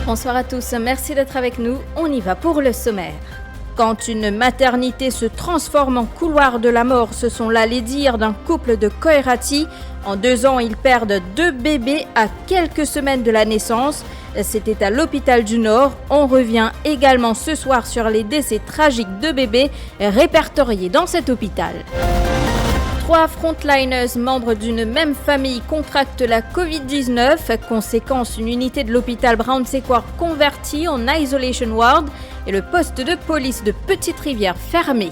Bonsoir à tous, merci d'être avec nous. On y va pour le sommaire. Quand une maternité se transforme en couloir de la mort, ce sont là les dires d'un couple de Koirati. En 2 ans, ils perdent 2 bébés à quelques semaines de la naissance. C'était à l'hôpital du Nord. On revient également ce soir sur les décès tragiques de bébés répertoriés dans cet hôpital. 3 frontliners membres d'une même famille contractent la Covid-19. Conséquence, une unité de l'hôpital Brown-Séquard convertie en isolation ward et le poste de police de Petite-Rivière fermé.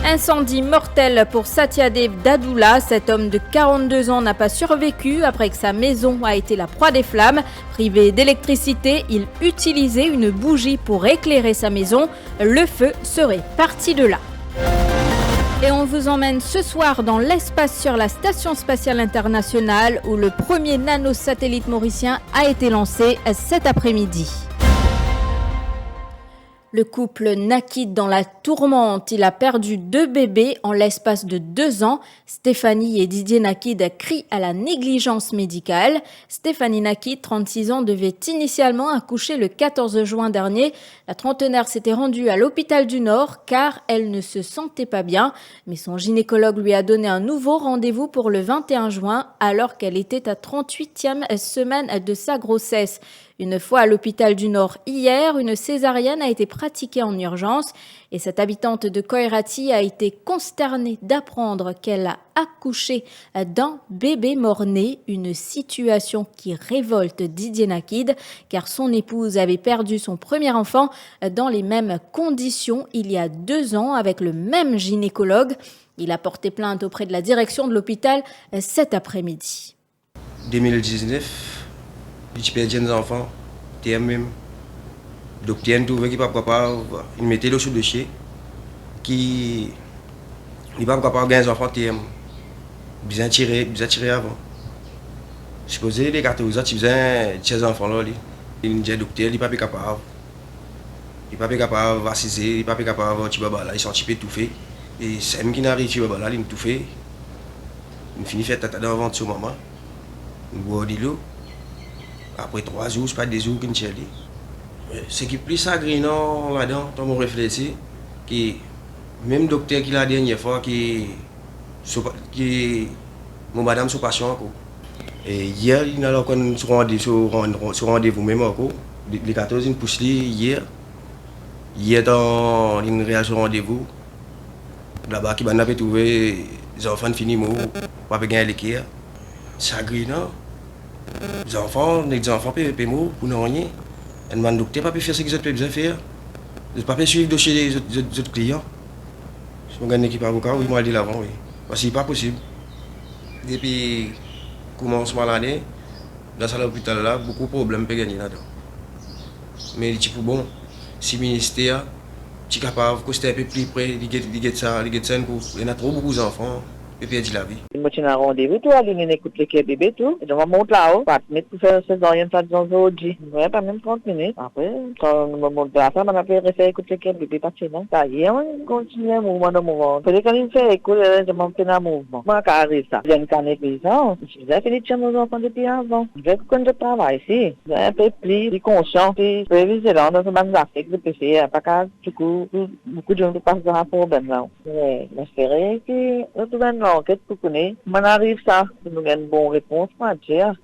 Incendie mortel pour Satyadev Dadoula. Cet homme de 42 ans n'a pas survécu après que sa maison a été la proie des flammes. Privé d'électricité, il utilisait une bougie pour éclairer sa maison. Le feu serait parti de là. Et on vous emmène ce soir dans l'espace sur la Station spatiale internationale où le premier nanosatellite mauricien a été lancé cet après-midi. Le couple naquit dans la tourmente. Il a perdu 2 bébés en l'espace de 2 ans. Stéphanie et Didier Nakid crient à la négligence médicale. Stéphanie Nakid, 36 ans, devait initialement accoucher le 14 juin dernier. La trentenaire s'était rendue à l'hôpital du Nord car elle ne se sentait pas bien. Mais son gynécologue lui a donné un nouveau rendez-vous pour le 21 juin alors qu'elle était à 38e semaine de sa grossesse. Une fois à l'hôpital du Nord hier, une césarienne a été pratiquée en urgence et cette habitante de Koirati a été consternée d'apprendre qu'elle a accouché d'un bébé mort-né, une situation qui révolte Didier Nakid car son épouse avait perdu son premier enfant dans les mêmes conditions il y a 2 ans avec le même gynécologue. Il a porté plainte auprès de la direction de l'hôpital cet après-midi. 2019, j'ai perdu des enfants, même. Donc, il y a un trouvé qui n'est pas capable, il mettait le sous dossier, qui n'est pas capable de gagner des enfants, bien tiré avant. Je posais les cartes aux autres, ils faisaient des enfants là. Il me dit, docteur, il n'est pas capable. Il n'est pas capable de vacciner, il n'est pas capable de faire ils sont tout fait. Et c'est moi qui n'arrive pas là, il tout fait. Il finit faire tata dans le ventre sur maman. Il boit de l'eau. Après 3 jours, c'est pas des jours qu'il tient. Ce qui est plus agréable là-dedans, quand on réfléchit, que même le docteur qui la dernière fois, qui mon madame sous patient. Et hier, il a sur rendez-vous même encore. Les 14, il pousse hier. Hier, dans une réaction rendez-vous, là-bas, qui m'a trouvé les enfants finis morts, pas gagner l'équerre. C'est agréable. Les enfants peuvent mourir pour ne rien. Et le docteur ne peut pas faire ce qu'ils ont besoin de faire. Ils ne peuvent pas suivre le dossier des autres clients. Si on gagne une équipe avocat, oui, moi, je dis l'avant, oui. Parce que ce n'est pas possible. Depuis le commencement de l'année, dans cet hôpital-là, beaucoup de problèmes peuvent gagner là-dedans. Mais c'est bon, si le ministère est capable de un peu plus près, il y a trop beaucoup d'enfants. Et puis, la vie. Je me tiens à rendez-vous, toi, il écoute les bébés, tout. Et donc, on monte là-haut, 4 minutes pour faire césarienne, ça disons aujourd'hui. Ouais, pas même 30 minutes. Après, quand on monte là, ça, on a fait refaire écouter les bébés, parce que non. Ça y est, on continue le mouvement de mouvement. Peut-être quand il fait écoute, je m'en fais un mouvement. Moi, quand arrive ça, j'ai une canne paysan. Je vous ai fait les tiens nos enfants depuis avant. Je vais quand je travaille ici. Je suis un peu plus conscient, plus vigilant dans ce même affaire que je peux faire. Parce que, du coup, beaucoup de gens passent dans un problème là. Mais, j'espère que, tout le monde, enquête pour connaître. On arrive ça, nous avons une bonne réponse, moi, dire.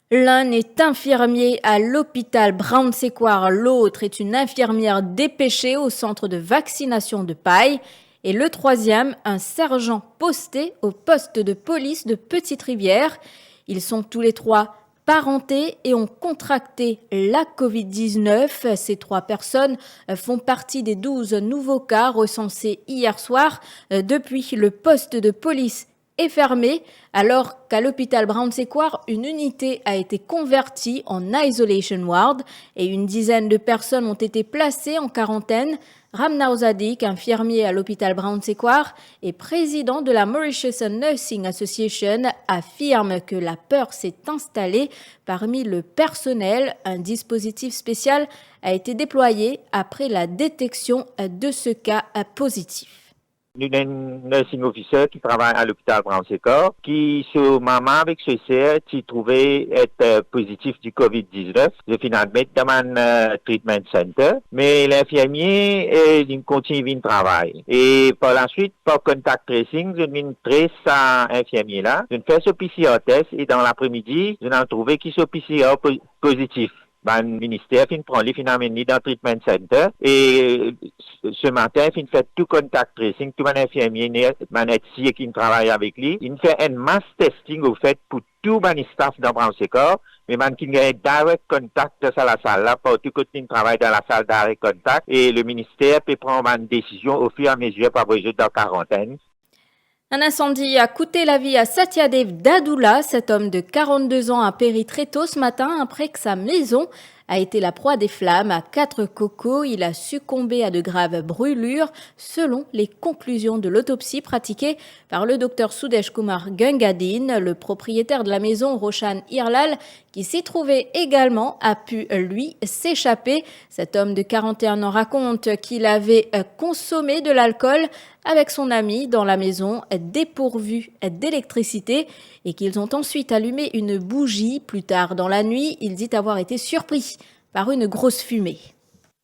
L'un est infirmier à l'hôpital Brown-Séquard, l'autre est une infirmière dépêchée au centre de vaccination de Paille. Et le troisième, un sergent posté au poste de police de Petite-Rivière. Ils sont tous les 3 parentés et ont contracté la Covid-19. Ces 3 personnes font partie des 12 nouveaux cas recensés hier soir. Depuis, le poste de police est fermé alors qu'à l'hôpital Brown-Séquard, une unité a été convertie en isolation ward et une dizaine de personnes ont été placées en quarantaine. Ramna Ozadik, infirmier à l'hôpital Brown-Séquard et président de la Mauritius Nursing Association, affirme que la peur s'est installée parmi le personnel. Un dispositif spécial a été déployé après la détection de ce cas positif. Nous avons un nursing officer qui travaille à l'hôpital Brown-Sécor, qui, sur maman avec ce CR, qui trouvait être positif du COVID-19. Je finis à mettre dans un treatment center. Mais l'infirmier, il continue de travailler. Et par la suite, par contact tracing, je viens tracer à l'infirmier là. Je fais ce PCR test et dans l'après-midi, je n'ai trouvé qu'il soit PCR positif. Le ministère prend les finalement dans le treatment center et ce matin il fait tout contact tracing, tout un infirmier qui travaille avec lui, il fait un mass testing au fait pour tout le staff dans Brown-Sécor, mais qui a direct contact de la salle là, pour tout côté travaille dans la salle direct contact et le ministère peut prendre une décision au fur et à mesure par besoin dans quarantaine. Un incendie a coûté la vie à Satyadev Dadoula. Cet homme de 42 ans a péri très tôt ce matin après que sa maison a été la proie des flammes. À 4 cocos, il a succombé à de graves brûlures, selon les conclusions de l'autopsie pratiquée par le docteur Sudesh Kumar Gangadine. Le propriétaire de la maison, Roshan Irlal, qui s'y trouvait également, a pu, lui, s'échapper. Cet homme de 41 ans raconte qu'il avait consommé de l'alcool avec son ami dans la maison dépourvue d'électricité et qu'ils ont ensuite allumé une bougie. Plus tard dans la nuit, il dit avoir été surpris par une grosse fumée.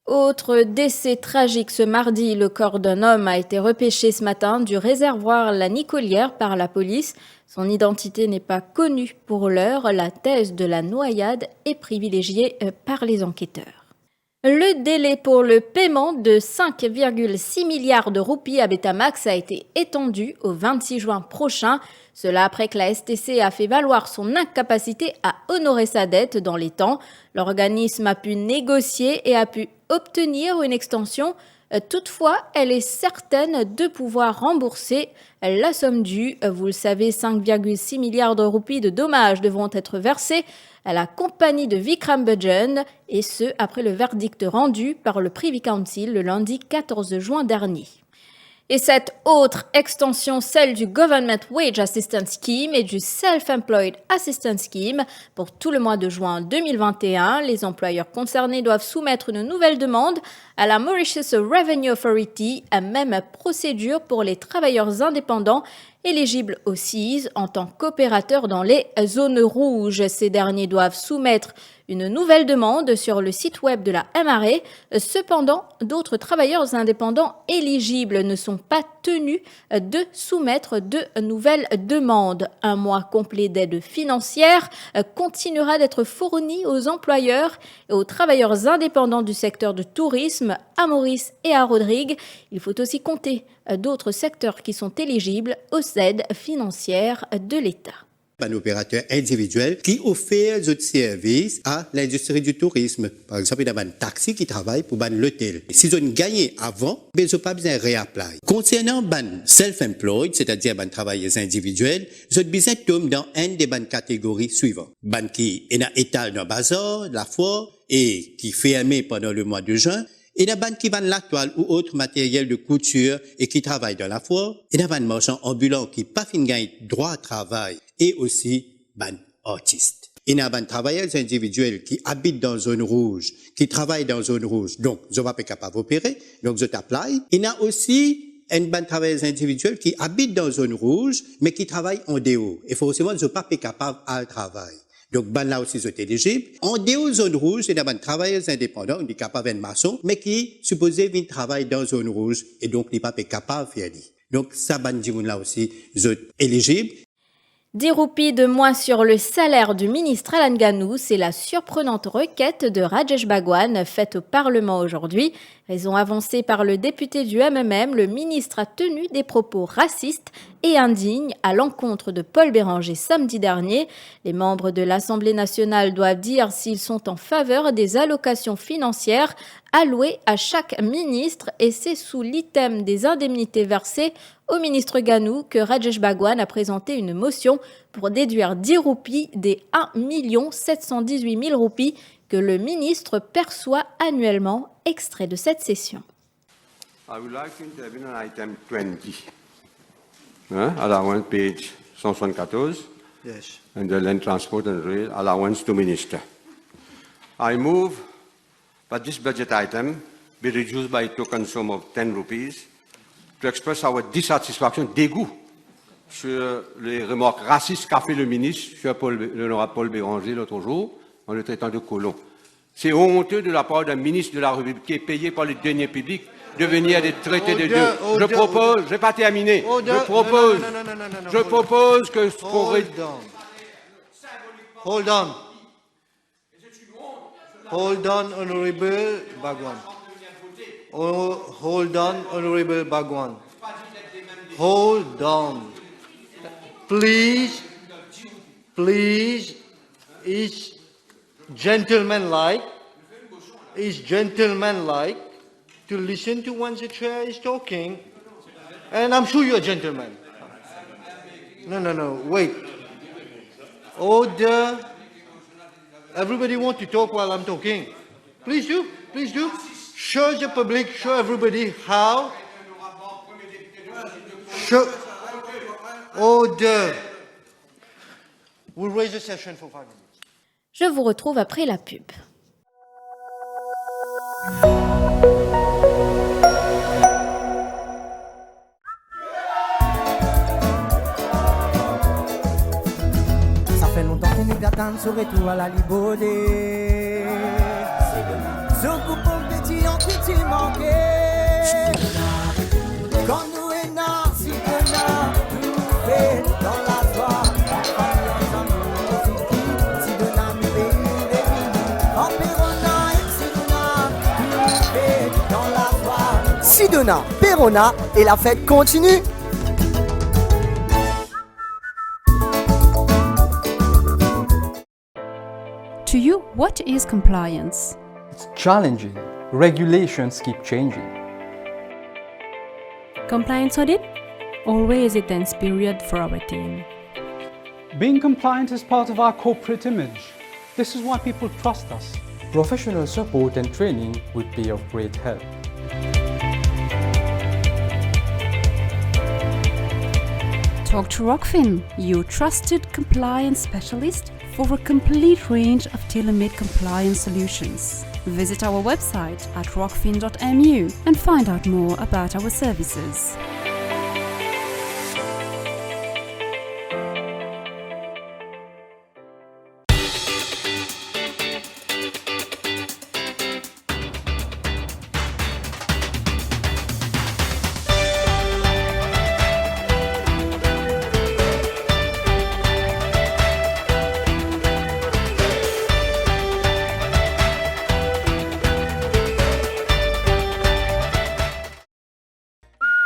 Autre décès tragique ce mardi, le corps d'un homme a été repêché ce matin du réservoir La Nicolière par la police. Son identité n'est pas connue pour l'heure. La thèse de la noyade est privilégiée par les enquêteurs. Le délai pour le paiement de 5,6 milliards de roupies à Betamax a été étendu au 26 juin prochain. Cela après que la STC a fait valoir son incapacité à honorer sa dette dans les temps. L'organisme a pu négocier et a pu obtenir une extension. Toutefois, elle est certaine de pouvoir rembourser la somme due. Vous le savez, 5,6 milliards de roupies de dommages devront être versés à la compagnie de Vikram Bachchan, et ce, après le verdict rendu par le Privy Council le lundi 14 juin dernier. Et cette autre extension, celle du Government Wage Assistance Scheme et du Self-Employed Assistance Scheme, pour tout le mois de juin 2021, les employeurs concernés doivent soumettre une nouvelle demande à la Mauritius Revenue Authority, à même procédure pour les travailleurs indépendants éligibles au CIS en tant qu'opérateurs dans les zones rouges. Ces derniers doivent soumettre une nouvelle demande sur le site web de la MRA. Cependant, d'autres travailleurs indépendants éligibles ne sont pas tenus de soumettre de nouvelles demandes. Un mois complet d'aide financière continuera d'être fourni aux employeurs et aux travailleurs indépendants du secteur du tourisme à Maurice et à Rodrigue. Il faut aussi compter d'autres secteurs qui sont éligibles aux aides financières de l'État. Un opérateur individuel qui offre des services à l'industrie du tourisme. Par exemple, il y a un taxi qui travaille pour l'hôtel. Si ils ont gagné avant, ils n'ont pas besoin de réapply. Concernant les self-employed, c'est-à-dire les travailleurs individuels, ils ont besoin de tomber dans une des catégories suivantes. Les qui est dans l'étal dans le bazar, la foire, et qui fermé pendant le mois de juin. Et il y a des qui vendent la toile ou autre matériel de couture et qui travaillent dans la foire. Il y a des marchands ambulants qui pas fin gagner droit à travail et aussi des artistes. Il y a des travailleurs individuels qui habitent dans zone rouge, qui travaillent dans zone rouge. Donc, ils ne sont pas capables d'opérer. Donc, ils appellent. Il y a aussi des travailleurs individuels qui habitent dans zone rouge, mais qui travaillent en dehors. Et forcément, ils ne sont pas capables à travailler. Donc, là aussi, sont éligibles. En dehors de zone rouge, il y a des travailleurs indépendants, qui sont capables de maçon, mais qui, supposés, viennent travailler dans zone rouge, et donc, ils ne sont pas capables de faire. Donc, ça, là aussi, sont éligibles. 10 roupies de moins sur le salaire du ministre Alan Ganou, c'est la surprenante requête de Rajesh Bhagwan faite au Parlement aujourd'hui. Raison avancée par le député du MMM, le ministre a tenu des propos racistes et indignes à l'encontre de Paul Béranger samedi dernier. Les membres de l'Assemblée nationale doivent dire s'ils sont en faveur des allocations financières allouées à chaque ministre, et c'est sous l'item des indemnités versées au ministre Ganou que Rajesh Bhagwan a présenté une motion pour déduire 10 roupies des 1 718 000 roupies que le ministre perçoit annuellement. Extrait de cette session. I would like to intervene on item 20. Allowance page 174. Yes. And the land transport and rail allowance to minister. I move that this budget item be reduced by token sum of 10 rupees to express our dissatisfaction, dégoût, sur les remarques racistes qu'a fait le ministre, l'honorable Paul Béranger, l'autre jour, en le traitant de colon. C'est honteux de la part d'un ministre de la République qui est payé par les deniers publics de venir des traités de deux. Je propose, je n'ai pas terminé, je propose que... Hold on. Hold on, Honorable Bhagwan. Hold on, Honorable Bhagwan. Hold on. Please, it's gentlemanlike to listen to when the chair is talking. And I'm sure you're a gentleman. No, wait. Order. Everybody wants to talk while I'm talking. Please do. Show the public, show everybody how. Show. Order. We'll raise the session for 5 minutes. Je vous retrouve après la pub. Ça fait longtemps qu'on nous attend sur retour à la libodé. Ce groupe petit en qui tu manquais. Quand nous est là, si on a tout fait dans la joie. Si de la pays en Perona et Sidona, tout fait dans la joie. Sidona, Perona et la fête continue. To you, what is compliance? It's challenging. Regulations keep changing. Compliance audit? Always a tense period for our team. Being compliant is part of our corporate image. This is why people trust us. Professional support and training would be of great help. Talk to Rockfin, your trusted compliance specialist for a complete range of tailor-made compliance solutions. Visit our website at rockfin.mu and find out more about our services.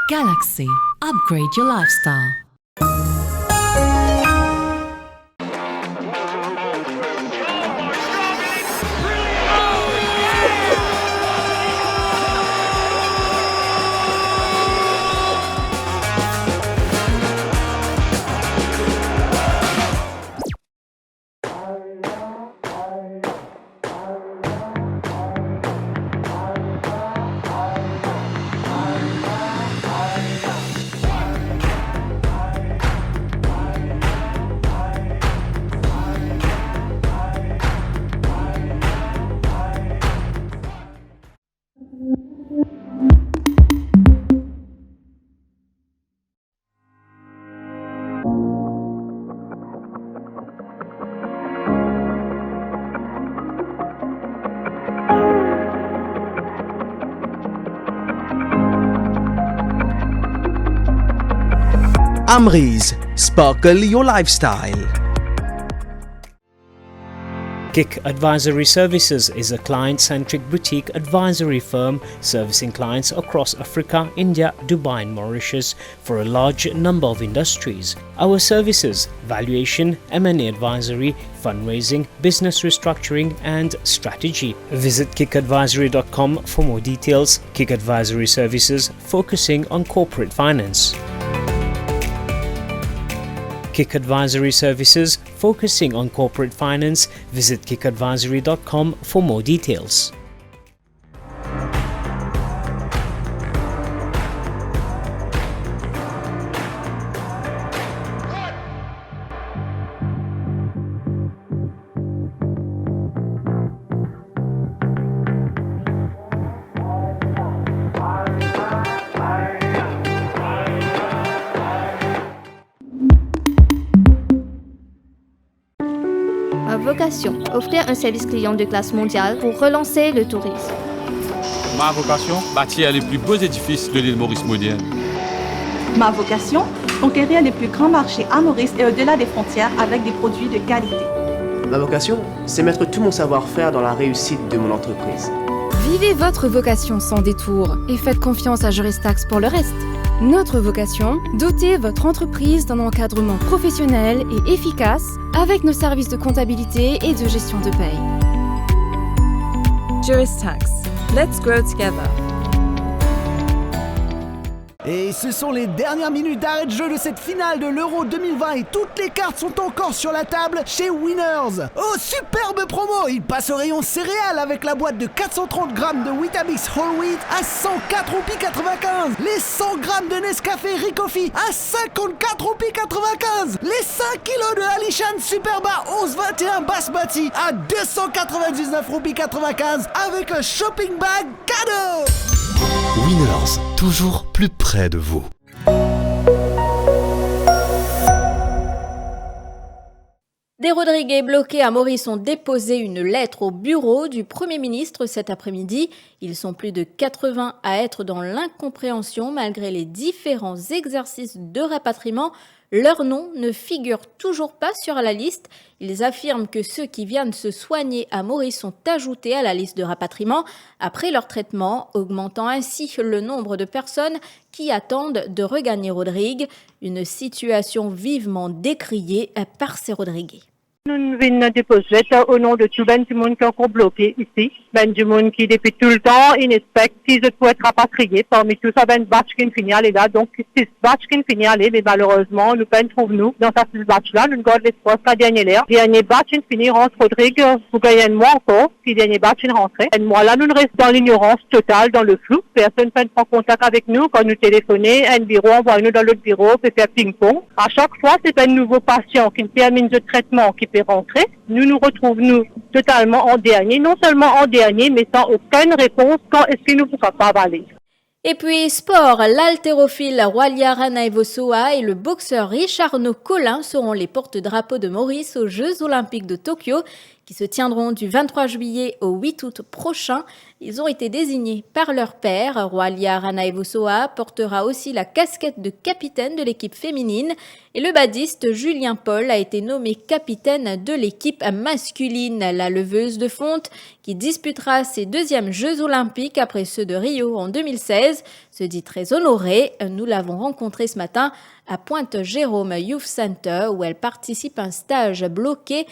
Galaxy. Upgrade your lifestyle. Amri's, sparkle your lifestyle. KIC Advisory Services is a client-centric boutique advisory firm servicing clients across Africa, India, Dubai and Mauritius for a large number of industries. Our services: valuation, M&A advisory, fundraising, business restructuring and strategy. Visit kicadvisory.com for more details. KIC Advisory Services, focusing on corporate finance. KIC Advisory Services, focusing on corporate finance. Visit kicadvisory.com for more details. vocation, offrir un service client de classe mondiale pour relancer le tourisme. Ma vocation, bâtir les plus beaux édifices de l'île Maurice moderne. Ma vocation, conquérir les plus grands marchés à Maurice et au-delà des frontières avec des produits de qualité. Ma vocation, c'est mettre tout mon savoir-faire dans la réussite de mon entreprise. Vivez votre vocation sans détour et faites confiance à Juristax pour le reste. Notre vocation, doter votre entreprise d'un encadrement professionnel et efficace avec nos services de comptabilité et de gestion de paye. Juristax, let's grow together. Et ce sont les dernières minutes d'arrêt de jeu de cette finale de l'Euro 2020 et toutes les cartes sont encore sur la table chez Winners. Oh, superbe promo! Il passe au rayon céréales avec la boîte de 430 grammes de Weetabix Whole Wheat à 104 roupies 95. Les 100 grammes de Nescafé Ricoffee à 54 roupies 95. Les 5 kilos de Alishan Superba 1121 Basmati à 299 roupies 95 avec un shopping bag cadeau. Winners, toujours plus près de vous. Des Rodriguez bloqués à Maurice ont déposé une lettre au bureau du Premier ministre cet après-midi. Ils sont plus de 80 à être dans l'incompréhension malgré les différents exercices de rapatriement. Leur nom ne figure toujours pas sur la liste. Ils affirment que ceux qui viennent se soigner à Maurice sont ajoutés à la liste de rapatriement après leur traitement, augmentant ainsi le nombre de personnes qui attendent de regagner Rodrigue. Une situation vivement décriée par ces Rodriguez. Nous venons déposer au nom de tout du monde qui est encore bloqué ici. Du monde qui depuis tout le temps, il expecte qu'ils doivent être rapatriés. Parmi tout ça, batch qui finit aller là. Donc, 6 batch qui finit aller, mais malheureusement, nous trouvons nous dans cette 6 batch là. Nous gardons l'espoir qu'à dernier l'air. Dernier batch qui finit rentre Rodrigue, vous gagnez un mois encore. Puis dernier batch qui rentre. Un mois là, nous restons dans l'ignorance totale, dans le flou. Personne ne prend contact avec nous quand nous téléphonons. Un bureau, envoie-nous dans l'autre bureau, peut faire ping-pong. À chaque fois, c'est un nouveau patient qui termine le traitement qui peut rentrer. Nous retrouvons totalement en dernier, non seulement en dernier, mais sans aucune réponse quand est-ce que nous ne pourrons pas aller. Et puis sport, l'haltérophile Walia Ranaivosoa et le boxeur Richard Colin seront les porte-drapeaux de Maurice aux Jeux Olympiques de Tokyo qui se tiendront du 23 juillet au 8 août prochain. Ils ont été désignés par leur père. Walia Ranaivosoa portera aussi la casquette de capitaine de l'équipe féminine et le badiste Julien Paul a été nommé capitaine de l'équipe masculine, la leveuse de fonte, qui disputera ses deuxièmes Jeux Olympiques après ceux de Rio en 2016, se dit très honorée. Nous l'avons rencontrée ce matin à Pointe-Jérôme Youth Center où elle participe à un stage bloqué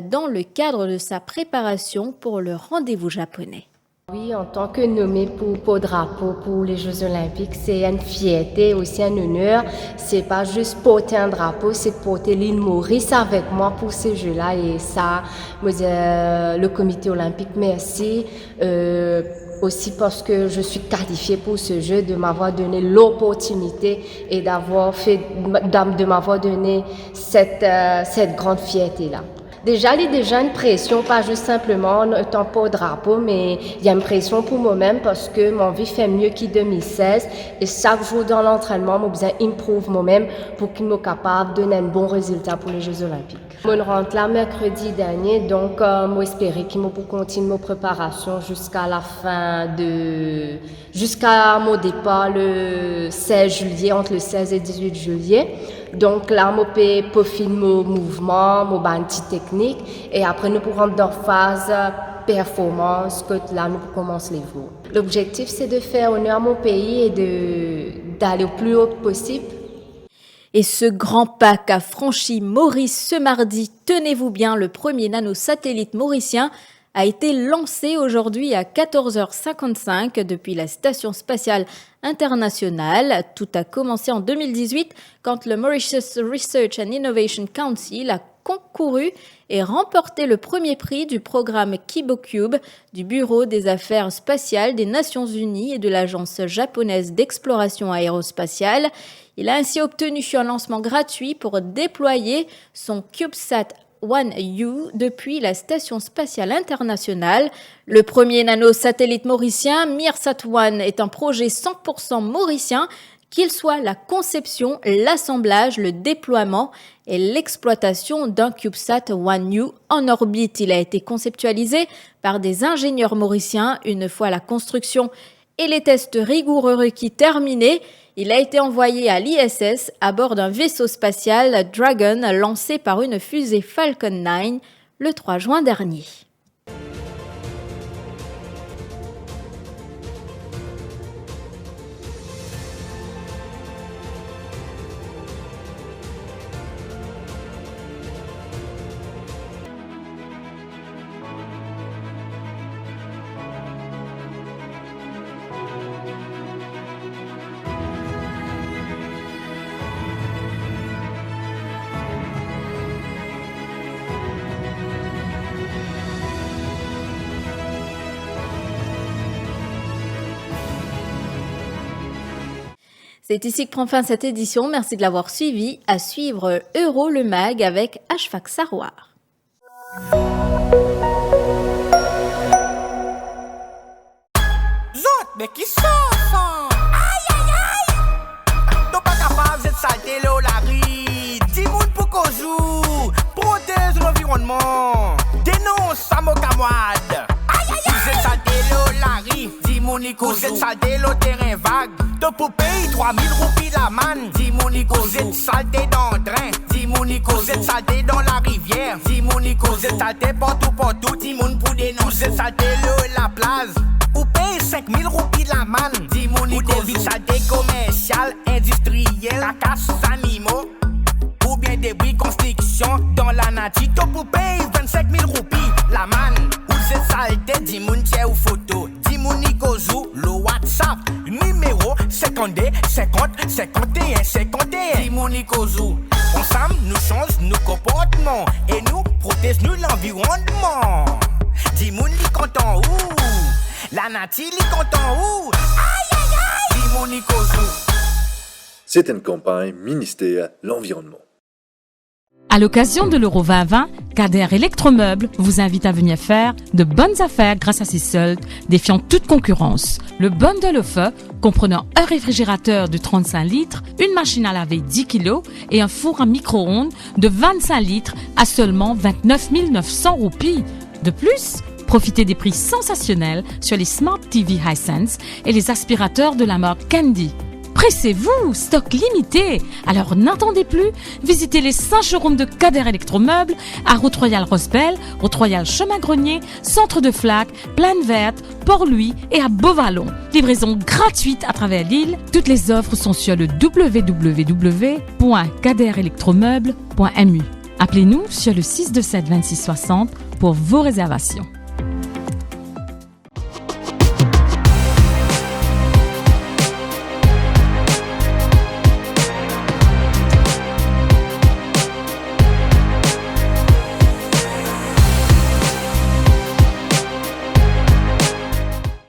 dans le cadre de sa préparation pour le rendez-vous japonais. Oui, en tant que nommée pour drapeau pour les Jeux Olympiques, c'est une fierté, aussi un honneur. C'est pas juste porter un drapeau, c'est porter l'île Maurice avec moi pour ces Jeux-là. Et ça, le comité olympique, merci. Aussi parce que je suis qualifiée pour ce jeu, de m'avoir donné l'opportunité et de m'avoir donné cette grande fierté-là. Déjà, il y a déjà une pression, pas juste simplement en étant pas au drapeau, mais il y a une pression pour moi-même parce que mon vie fait mieux qu'en 2016. Et chaque jour dans l'entraînement, j'ai besoin d'improve moi-même pour qu'il soit capable de donner un bon résultat pour les Jeux Olympiques. Je rentre là mercredi dernier, donc j'espère qu'il pour continuer ma préparation jusqu'à la jusqu'à mon départ le 16 juillet, entre le 16 et 18 juillet. Donc là, je peux peaufiner mon mouvement, mon bandit technique et après nous pourrons dans phase performance que là nous commençons les jours. L'objectif c'est de faire honneur à mon pays et d'aller au plus haut possible. Et ce grand pas qu'a franchi Maurice ce mardi, tenez-vous bien, le premier nanosatellite mauricien a été lancé aujourd'hui à 14h55 depuis la Station spatiale internationale. Tout a commencé en 2018 quand le Mauritius Research and Innovation Council a concouru et remporté le premier prix du programme KiboCube du Bureau des Affaires spatiales des Nations Unies et de l'Agence japonaise d'exploration aérospatiale. Il a ainsi obtenu un lancement gratuit pour déployer son CubeSat 1U depuis la Station spatiale internationale. Le premier nanosatellite mauricien, Mirsat 1, est un projet 100% mauricien qu'il soit la conception, l'assemblage, le déploiement et l'exploitation d'un CubeSat 1U en orbite. Il a été conceptualisé par des ingénieurs mauriciens. Une fois la construction et les tests rigoureux requis terminés, il a été envoyé à l'ISS à bord d'un vaisseau spatial Dragon lancé par une fusée Falcon 9 le 3 juin dernier. C'est ici que prend fin cette édition. Merci de l'avoir suivi. À suivre Euro le Mag avec Ashfaq Sarwar. Zot, mais qui sont ça? Aïe aïe aïe! T'es pas capable de salter l'eau la rue. Dis-moi pour qu'on joue. Protège l'environnement. Dénonce sa mocamouade. Aïe aïe aïe! Vous êtes salter l'eau la rue. Dis-moi Nico, vous êtes salter l'eau terrain vague. De pour payer 3000 roupies la manne. Dis-moi Nico, vous êtes salté dans le train. Dis-moi Nico, vous êtes salté dans la rivière. Dis-moi Nico, vous êtes salté partout. Dis-moi pour dénoncer. Vous êtes salté l'eau la place. Ou paye 5000 roupies la manne. Dis-moi Nico, vous êtes salté commercial, industriel, la casse aux animaux. Ou bien débris construction dans la nature. De pour payer 25 000 roupies la manne. Vous êtes salté, dis-moi tiens ou photo. Dis-moi Nico, zou, le WhatsApp. Numéro 52 50 51 51. Dis-moi Nikozou, ensemble nous change nos comportements et nous protège l'environnement. Dis-moi li content où, la nature li content où. Aïe aïe aïe. Dis-moi Nikozou. C'est une campagne ministère de l'Environnement. À l'occasion de l'Euro 2020, Kader Electromeubles vous invite à venir faire de bonnes affaires grâce à ses soldes défiant toute concurrence. Le bundle offer comprenant un réfrigérateur de 35 litres, une machine à laver 10 kg et un four à micro-ondes de 25 litres à seulement 29 900 roupies. De plus, profitez des prix sensationnels sur les Smart TV Hisense et les aspirateurs de la marque Candy. Pressez-vous, stock limité. Alors n'attendez plus, visitez les 5 showrooms de Kader Electromeubles à Route Royale Rospel, Route Royale Chemin Grenier, Centre de Flac, Plaine Verte, Port-Louis et à Beauvallon. Livraison gratuite à travers l'île. Toutes les offres sont sur le www.kaderelectromeubles.mu. Appelez-nous sur le 627 26 60 pour vos réservations.